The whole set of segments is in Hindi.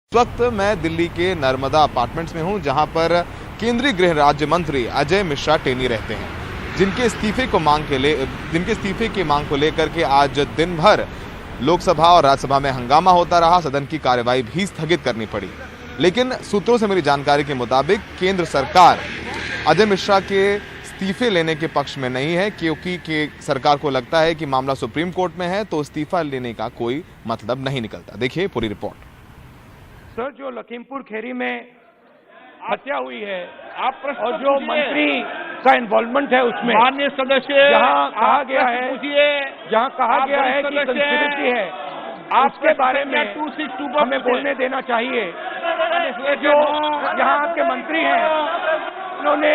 इस वक्त मैं दिल्ली के नर्मदा अपार्टमेंट्स में हूं, जहां पर केंद्रीय गृह राज्य मंत्री अजय मिश्रा टेनी रहते हैं, जिनके इस्तीफे की मांग को लेकर के आज दिन भर लोकसभा और राज्यसभा में हंगामा होता रहा। सदन की कार्यवाही भी स्थगित करनी पड़ी। लेकिन सूत्रों से मिली जानकारी के मुताबिक केंद्र सरकार अजय मिश्रा के इस्तीफे लेने के पक्ष में नहीं है, क्योंकि सरकार को लगता है कि मामला सुप्रीम कोर्ट में है, तो इस्तीफा लेने का कोई मतलब नहीं निकलता। देखिए पूरी रिपोर्ट। सर, जो लखीमपुर खीरी में हत्या हुई है आप प्रश्न और जो मंत्री का इन्वॉल्वमेंट है उसमें माननीय सदस्य जहां कहा गया है कि सदस्य कंस्पिरेसी है, आपके बारे में 262 हमें बोलने देना चाहिए। जो यहाँ के मंत्री हैं, उन्होंने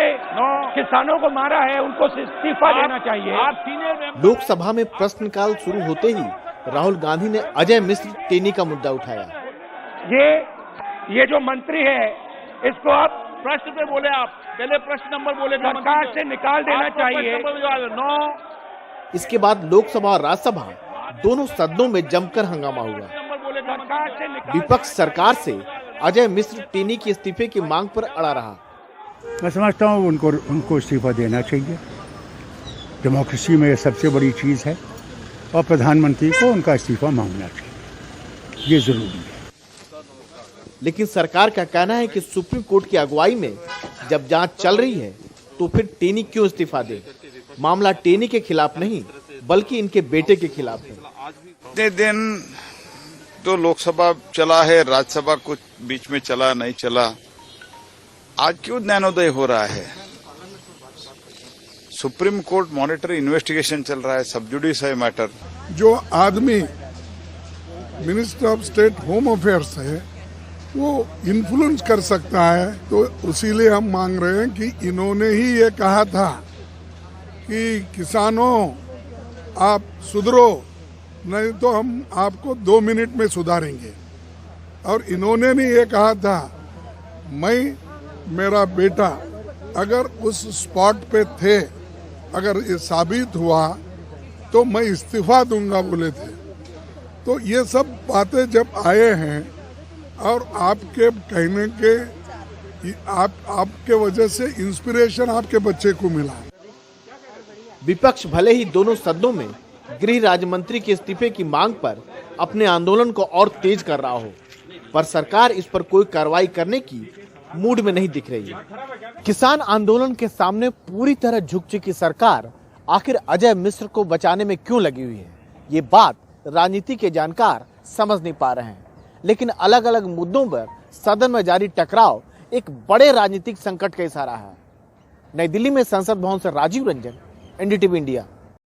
किसानों को मारा है, उनको इस्तीफा देना चाहिए। आप सीनियर लोकसभा में प्रश्नकाल शुरू होते ही राहुल गांधी ने अजय मिश्र टेनी का मुद्दा उठाया। ये जो मंत्री है, इसको आप प्रश्न पे बोले, आप पहले प्रश्न नंबर बोले, सरकार से निकाल देना चाहिए। इसके बाद लोकसभा और राज्यसभा दोनों सदनों में जमकर हंगामा हुआ। सरकार से विपक्ष सरकार से अजय मिश्र टेनी के इस्तीफे की मांग पर अड़ा रहा। मैं समझता हूँ उनको इस्तीफा देना चाहिए। डेमोक्रेसी में ये सबसे बड़ी चीज है और प्रधानमंत्री को उनका इस्तीफा मांगना चाहिए, ये जरूरी है। लेकिन सरकार का कहना है कि सुप्रीम कोर्ट की अगुवाई में जब जांच चल रही है तो फिर टेनी क्यों इस्तीफा दे। मामला टेनी के खिलाफ नहीं बल्कि इनके बेटे के खिलाफ है। इतने दिन तो लोकसभा चला है, राज्यसभा कुछ बीच में चला नहीं चला, आज क्यों ज्ञानोदय हो रहा है। सुप्रीम कोर्ट मॉनिटरी इन्वेस्टिगेशन चल रहा है, सब जुडिस है मैटर। जो आदमी minister of state home affairs है वो इन्फ्लुएंस कर सकता है, तो उसीलिए हम मांग रहे हैं कि इन्होंने ही ये कहा था कि किसानों आप सुधरो, नहीं तो हम आपको 2 मिनट में सुधारेंगे। और इन्होंने नहीं ये कहा था मेरा बेटा अगर उस स्पॉट पे थे, अगर ये साबित हुआ तो मैं इस्तीफा दूंगा बोले थे। तो ये सब बातें जब आए हैं और आपके कहने के आपके वजह से इंस्पिरेशन आपके बच्चे को मिला। विपक्ष भले ही दोनों सदनों में गृह राज्य मंत्री के इस्तीफे की मांग पर अपने आंदोलन को और तेज कर रहा हो, पर सरकार इस पर कोई कार्रवाई करने की मूड में नहीं दिख रही है। किसान आंदोलन के सामने पूरी तरह झुक चुकी सरकार आखिर अजय मिश्र को बचाने में क्यों लगी हुई है, ये बात राजनीति के जानकार समझ नहीं पा रहे हैं। लेकिन अलग अलग मुद्दों पर सदन में जारी टकराव एक बड़े राजनीतिक संकट का इशारा है। नई दिल्ली में संसद भवन से राजीव रंजन, एनडीटीवी इंडिया।